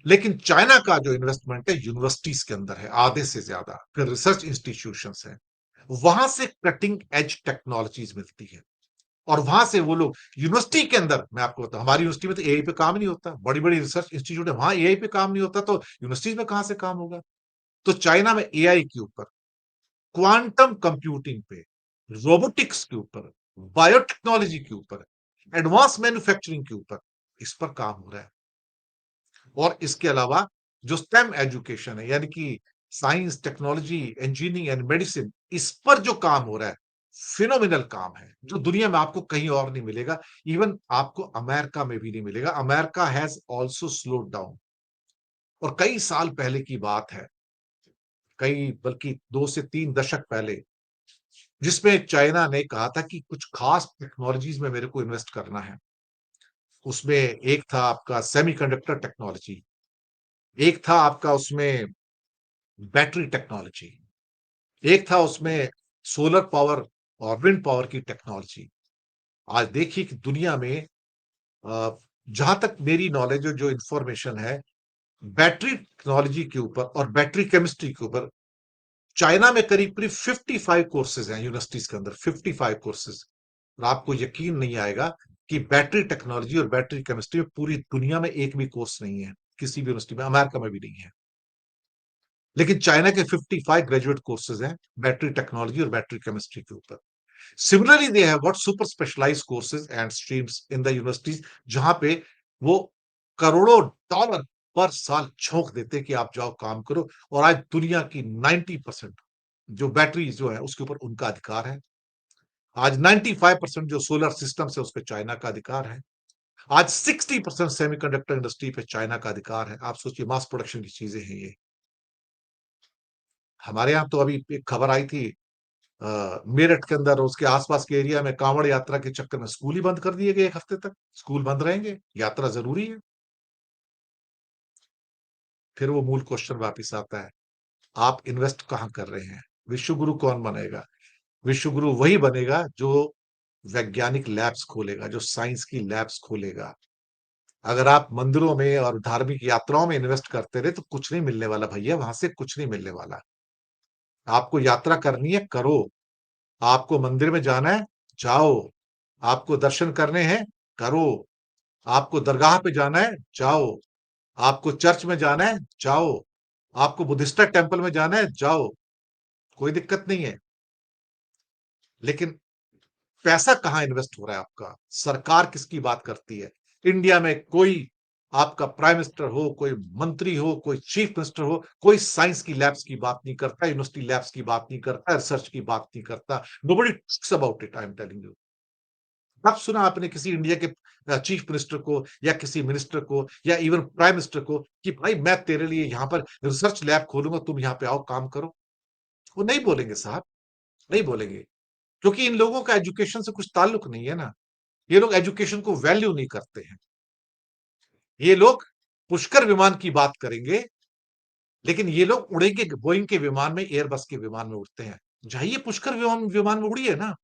लेकिन चाइना का जो इन्वेस्टमेंट है यूनिवर्सिटीज के अंदर है, आधे से ज्यादा, फिर रिसर्च इंस्टीट्यूशंस हैं, वहां से कटिंग एज टेक्नोलॉजीज मिलती है। और वहां से वो लोग यूनिवर्सिटी के अंदर, मैं आपको बताऊं, हमारी यूनिवर्सिटी में तो एआई पे काम नहीं होता, बड़ी बड़ी रिसर्च इंस्टीट्यूट है, वहां एआई पे काम नहीं होता, तो यूनिवर्सिटीज में कहां से काम होगा? तो चाइना में एआई के ऊपर, क्वांटम कंप्यूटिंग पे, रोबोटिक्स के ऊपर, बायोटेक्नोलॉजी के ऊपर, एडवांस मैन्युफैक्चरिंग के ऊपर, इस पर काम हो रहा है। और इसके अलावा जो स्टेम एजुकेशन है, यानी कि science, technology, engineering and medicine, इस पर जो काम हो रहा है, फिनोमिनल काम है, जो दुनिया में आपको कहीं और नहीं मिलेगा। इवन आपको अमेरिका में भी नहीं मिलेगा। America has also slowed down. और कई साल पहले की बात है, कई बल्कि 2 से 3 दशक पहले, जिसमें चाइना ने कहा था कि कुछ खास टेक्नोलॉजीज में मेरे को इन्वेस्ट करना है। उसमें एक था आपका सेमीकंडक्टर टेक्नोलॉजी, एक था आपका उसमें बैटरी टेक्नोलॉजी, एक था उसमें सोलर पावर और विंड पावर की टेक्नोलॉजी। आज देखिए कि दुनिया में जहां तक मेरी नॉलेज और जो इंफॉर्मेशन है, बैटरी टेक्नोलॉजी के ऊपर और बैटरी केमिस्ट्री के ऊपर चाइना में करीब करीब 55 कोर्सेज हैं यूनिवर्सिटीज के अंदर, 55 कोर्सेज। और आपको यकीन नहीं आएगा कि बैटरी टेक्नोलॉजी और बैटरी केमिस्ट्री में पूरी दुनिया में एक भी कोर्स नहीं है, किसी भी यूनिवर्सिटी में, अमेरिका में भी नहीं है। लेकिन चाइना के 55 ग्रेजुएट कोर्सेज हैं बैटरी टेक्नोलॉजी और बैटरी केमिस्ट्री के ऊपर। Similarly they have got super specialised courses and streams in the universities, जहां पे वो करोड़ों डॉलर पर साल झोंक देते कि आप जाओ काम करो। और आज दुनिया की 90% जो बैटरी जो है उसके ऊपर उनका अधिकार है। आज 95% जो सोलर सिस्टम है उस पर चाइना का अधिकार है। आज 60% सेमीकंडक्टर इंडस्ट्री पे चाइना का अधिकार है। आप सोचिए, मास प्रोडक्शन की चीजें हैं ये। हमारे यहाँ तो अभी एक खबर आई थी, मेरठ के अंदर और उसके आसपास के एरिया में कांवड़ यात्रा के चक्कर में स्कूल ही बंद कर दिए गए। 1 हफ्ते तक स्कूल बंद रहेंगे, यात्रा जरूरी है। फिर वो मूल क्वेश्चन वापिस आता है, आप इन्वेस्ट कहां कर रहे हैं? विश्व गुरु कौन बनेगा? विश्व गुरु वही बनेगा जो वैज्ञानिक लैब्स खोलेगा, जो साइंस की लैब्स खोलेगा। अगर आप मंदिरों में और धार्मिक यात्राओं में इन्वेस्ट करते रहे तो कुछ नहीं मिलने वाला भैया, वहां से कुछ नहीं मिलने वाला। आपको यात्रा करनी है, करो। आपको मंदिर में जाना है, जाओ। आपको दर्शन करने हैं, करो। आपको दरगाह पे जाना है, जाओ। आपको चर्च में जाना है, जाओ। आपको बुद्धिस्ट टेम्पल में जाना है, जाओ। कोई दिक्कत नहीं है। लेकिन पैसा कहां इन्वेस्ट हो रहा है आपका? सरकार किसकी बात करती है? इंडिया में कोई आपका प्राइम मिनिस्टर हो, कोई मंत्री हो, कोई चीफ मिनिस्टर हो, कोई साइंस की लैब्स की बात नहीं करता, यूनिवर्सिटी लैब्स की बात नहीं करता, रिसर्च की बात नहीं करता। Nobody talks about it, I am telling you. कब सुना आपने किसी इंडिया के चीफ मिनिस्टर को या किसी मिनिस्टर को या इवन प्राइम मिनिस्टर को कि भाई मैं तेरे लिए यहां पर रिसर्च लैब खोलूंगा, तुम यहां पे आओ काम करो? वो नहीं बोलेंगे साहब, नहीं बोलेंगे। क्योंकि इन लोगों का एजुकेशन से कुछ ताल्लुक नहीं है ना। ये लोग एजुकेशन को वैल्यू नहीं करते हैं। ये लोग पुष्कर विमान की बात करेंगे, लेकिन ये लोग उड़ेंगे बोइंग के विमान में, एयरबस के विमान में उड़ते हैं। जाइए पुष्कर विमान विमान में उड़िए ना।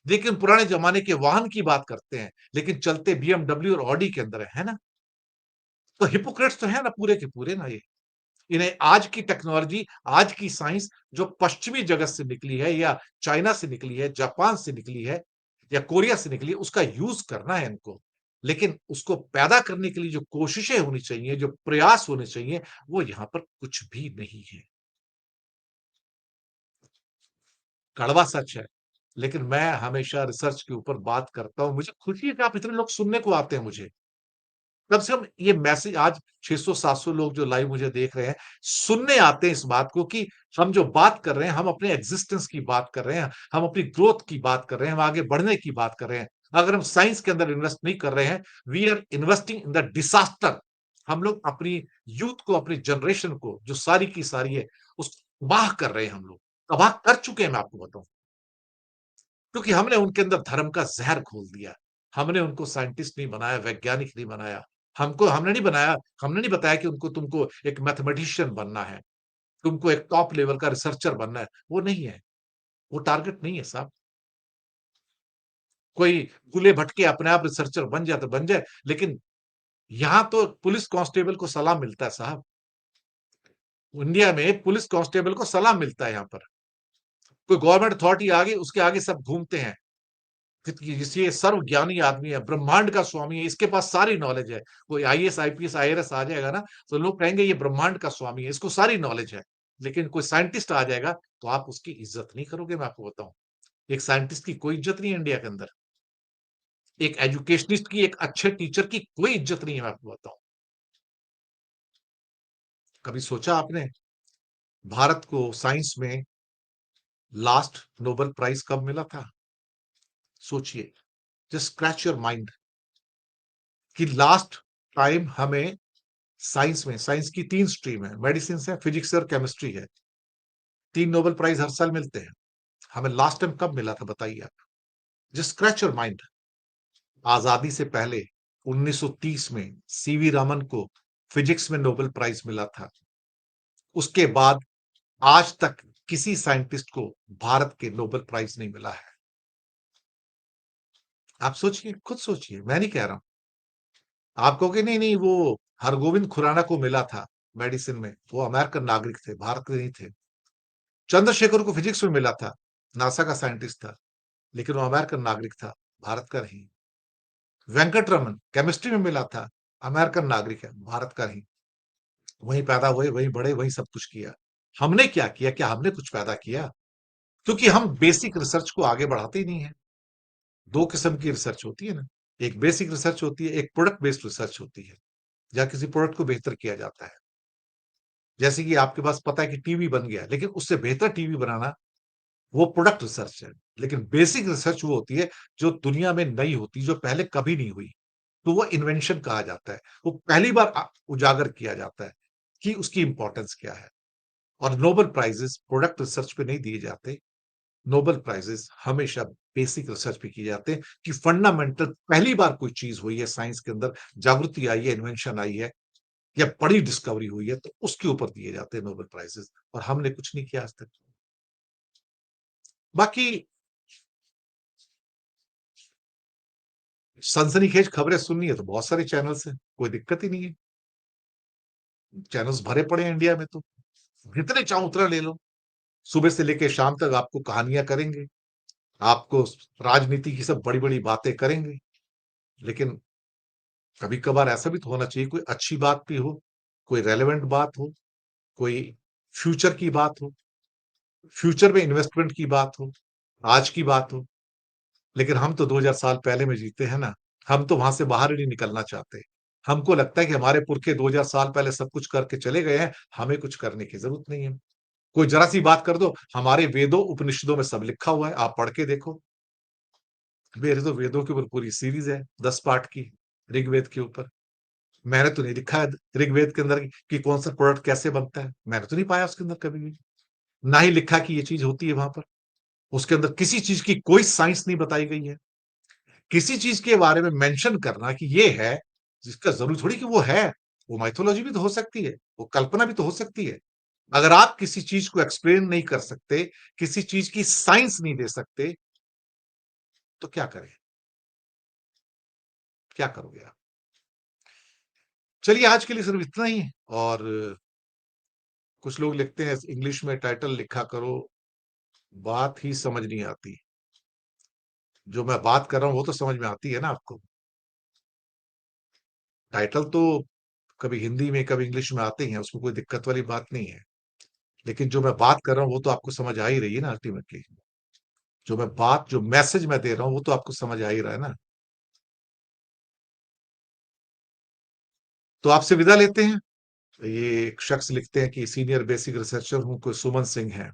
लेकिन पुराने जमाने के वाहन की बात करते हैं, लेकिन चलते बीएमडब्ल्यू और ऑडी के अंदर है ना। तो हिपोक्रेट्स तो है ना पूरे के पूरे ना ये। इन्हें आज की टेक्नोलॉजी, आज की साइंस जो पश्चिमी जगत से निकली है, या चाइना से निकली है, जापान से निकली है, या कोरिया से निकली है, उसका यूज करना है इनको। लेकिन उसको पैदा करने के लिए जो कोशिशें होनी चाहिए, जो प्रयास होने चाहिए, वो यहां पर कुछ भी नहीं है। कड़वा सच है। लेकिन मैं हमेशा रिसर्च के ऊपर बात करता हूं। मुझे खुशी है कि आप इतने लोग सुनने को आते हैं मुझे। कम से कम ये मैसेज आज 600-700 लोग जो लाइव मुझे देख रहे हैं, सुनने आते हैं इस बात को कि हम जो बात कर रहे हैं, हम अपने एक्जिस्टेंस की बात कर रहे हैं, हम अपनी ग्रोथ की बात कर रहे हैं, हम आगे बढ़ने की बात कर रहे हैं। अगर हम साइंस के अंदर इन्वेस्ट नहीं कर रहे हैं, we are investing in the disaster. हम लोग अपनी यूथ को, अपनी जनरेशन को, जो सारी की सारी है, उसको तबाह कर रहे हैं हम लोग। तबाह कर चुके हैं, मैं आपको बताऊँ। क्योंकि हमने उनके अंदर धर्म का ज़हर घोल दिया। हमने उनको साइंटिस्ट नहीं बनाया, वैज्ञानिक नहीं बनाया। हमने नहीं बनाया, हमने नहीं बताया कि उनको तुमको एक मैथमेटिशियन बनना है, तुमको एक टॉप लेवल का रिसर्चर बनना है, वो नहीं है। वो टारगेट नहीं है साहब। कोई दूल्हे-भटके अपने आप रिसर्चर बन जाए तो बन जाए, लेकिन यहाँ तो पुलिस कांस्टेबल को सलाम मिलता है साहब। इंडिया में पुलिस कांस्टेबल को सलाम मिलता है यहाँ पर। कोई गवर्नमेंट अथॉरिटी आ गई, उसके आगे सब घूमते हैं। ये सर्वज्ञानी आदमी है, ब्रह्मांड का स्वामी है, इसके पास सारी नॉलेज है। कोई आईएएस, आईपीएस, आईआरएस आ जाएगा ना, तो लोग कहेंगे ये ब्रह्मांड का स्वामी है, इसको सारी नॉलेज है। लेकिन कोई साइंटिस्ट आ जाएगा, तो आप उसकी इज्जत नहीं करोगे, मैं आपको बताऊँ। एक साइंटिस्ट की कोई इज्जत नहीं है इंडिया के अंदर। एक एजुकेशनिस्ट की, एक अच्छे टीचर की कोई इज्जत नहीं है, मैं आपको बताऊँ। कभी सोचा आपने भारत को साइंस में लास्ट नोबेल प्राइज़ कब मिला था? सोचिए, जस्ट स्क्रैच योर माइंड कि लास्ट टाइम हमें साइंस की 3 स्ट्रीम है, मेडिसिन है, फिजिक्स है और केमिस्ट्री है। 3 नोबेल प्राइज़ हर साल मिलते हैं। हमें लास्ट टाइम कब मिला था बताइए आप? Just scratch your mind. आज़ादी से पहले 1930 में सीवी रमन को फिजिक्स में नोबेल प्राइज़ मिला था। उसके बाद आज तक किसी साइंटिस्ट को भारत के नोबेल प्राइज़ नहीं मिला है। आप सोचिए, खुद सोचिए, मैं नहीं कह रहा हूँ। आप कहोगे नहीं-नहीं वो हरगोविंद खुराना को मिला था मेडिसिन में, वो अमेरिकन नागरिक थे, भारत के नहीं थे। चंद्रशेखर को फिजिक्स में मिला था, नासा का साइंटिस्ट था, लेकिन वो अमेरिकन नागरिक था, भारत का नहीं। वेंकट रमन केमिस्ट्री में मिला था, अमेरिकन नागरिक है, भारत का नहीं। वहीं पैदा हुए, वहीं बढ़े, वहीं सब कुछ किया। हमने क्या किया? क्या हमने कुछ पैदा किया? क्योंकि हम बेसिक रिसर्च को आगे बढ़ाते ही नहीं हैं। 2 किस्म की रिसर्च होती है ना, एक बेसिक रिसर्च होती है, एक प्रोडक्ट बेस्ड रिसर्च होती है, जहाँ किसी प्रोडक्ट को बेहतर किया जाता है। जैसे कि आपके पास पता है कि टीवी बन गया, लेकिन उससे बेहतर टीवी बनाना वो प्रोडक्ट रिसर्च है। लेकिन बेसिक रिसर्च वो होती है जो दुनिया में नई होती है, जो पहले कभी नहीं हुई। तो वो इन्वेंशन कहा जाता है। वो पहली बार उजागर किया जाता है कि उसकी इंपॉर्टेंस क्या है। और नोबेल प्राइजेस प्रोडक्ट रिसर्च पे नहीं दिए जाते। नोबेल प्राइजेस हमेशा बेसिक रिसर्च पे किए जाते हैं कि फंडामेंटल पहली बार कोई चीज हुई है साइंस के अंदर, जागृति आई है, इन्वेंशन आई है या बड़ी डिस्कवरी हुई है, तो उसके ऊपर दिए जाते हैं नोबेल प्राइजेस। और हमने कुछ नहीं किया आज तक। बाकी सनसनीखेज खबरें सुननी है तो बहुत सारे चैनल्स हैं, कोई दिक्कत ही नहीं है। चैनल्स भरे पड़े हैं इंडिया में तो, जितने चाहो उतना ले लो। सुबह से लेके शाम तक आपको कहानियाँ करेंगे, आपको राजनीति की सब बड़ी-बड़ी बातें करेंगे। लेकिन कभी-कभार ऐसा भी तो होना चाहिए, कोई अच्छी बात भी हो, कोई रेलेवेंट बात हो, कोई फ्यूचर की बात हो, फ्यूचर में इन्वेस्टमेंट की बात हो, आज की बात हो। लेकिन हम तो 2000 साल पहले में जीते हैं ना, हम तो वहाँ से बाहर ही नहीं निकलना चाहते। हमको लगता है कि हमारे पुरखे 2000 साल पहले सब कुछ करके चले गए हैं, हमें कुछ करने की ज़रूरत नहीं है। कोई ज़रा-सी बात कर दो, हमारे वेदों, उपनिषदों में सब लिखा हुआ है, आप पढ़ के देखो। मेरे तो वेदों के ऊपर पूरी सीरीज़ है 10 पार्ट की, ऋग्वेद के ऊपर। मैंने तो नहीं लिखा है ऋग्वेद के अंदर कि कौन-सा प्रोडक्ट कैसे बनता है, मैंने तो नहीं पाया उसके अंदर कभी भी। ना ही लिखा कि ये चीज़ होती है वहाँ पर। उसके अंदर किसी चीज़ की कोई साइंस नहीं बताई गई है। किसी चीज़ के बारे में मेंशन करना कि ये है, जिसका ज़रूरी थोड़ी कि वो है। वो माइथोलॉजी भी तो हो सकती है, वो कल्पना भी तो हो सकती है। अगर आप किसी चीज़ को एक्सप्लेन नहीं कर सकते, किसी चीज़ की साइंस नहीं दे सकते, तो क्या करें? क्या करोगे आप? चलिए आज के लिए सिर्फ इतना ही और कुछ लोग लिखते हैं इंग्लिश में टाइटल लिखा करो, बात ही समझ नहीं आती। जो मैं बात कर रहा हूँ वो तो समझ में आती है ना आपको। टाइटल तो कभी हिंदी में, कभी इंग्लिश में आते ही हैं, उसमें कोई दिक्कत वाली बात नहीं है। लेकिन जो मैं बात कर रहा हूँ वो तो आपको समझ आ ही रही है ना अल्टीमेटली। जो मैसेज मैं दे रहा हूँ वो तो आपको समझ आ ही रहा है ना। तो आपसे विदा लेते हैं। ये एक शख्स लिखते हैं कि सीनियर बेसिक रिसर्चर हूँ, कोई सुमन सिंह है।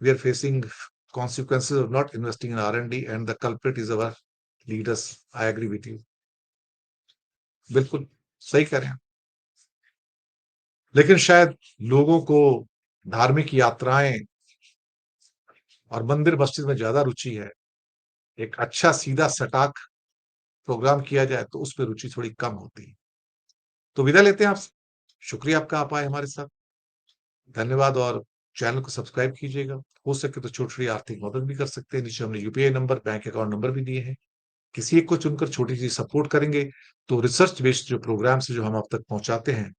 We are facing consequences of not investing in R&D and the culprit is our leaders. I agree with you. बिल्कुल सही कह रहे हैं। लेकिन शायद लोगों को धार्मिक यात्राएं और मंदिर मस्जिद में ज्यादा रुचि है। एक अच्छा सीधा सटाक प्रोग्राम किया जाए तो उसमें रुचि थोड़ी कम होती है। तो विदा लेते हैं आपसे। शुक्रिया आपका, आप आए हमारे साथ। धन्यवाद। और चैनल को सब्सक्राइब कीजिएगा। हो सके तो छोटी छोटी आर्थिक मदद भी कर सकते हैं। नीचे हमने UPI number, bank account number भी दिए हैं। किसी एक को चुनकर छोटी सी सपोर्ट करेंगे तो रिसर्च बेस्ड जो प्रोग्राम्स जो हम आप तक पहुंचाते हैं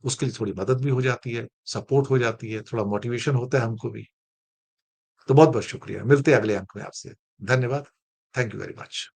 उसके लिए थोड़ी मदद भी हो जाती है, सपोर्ट हो जाती है, थोड़ा मोटिवेशन होता है हमको भी। तो बहुत बहुत शुक्रिया। मिलते हैं अगले अंक में आपसे। धन्यवाद। Thank you very much.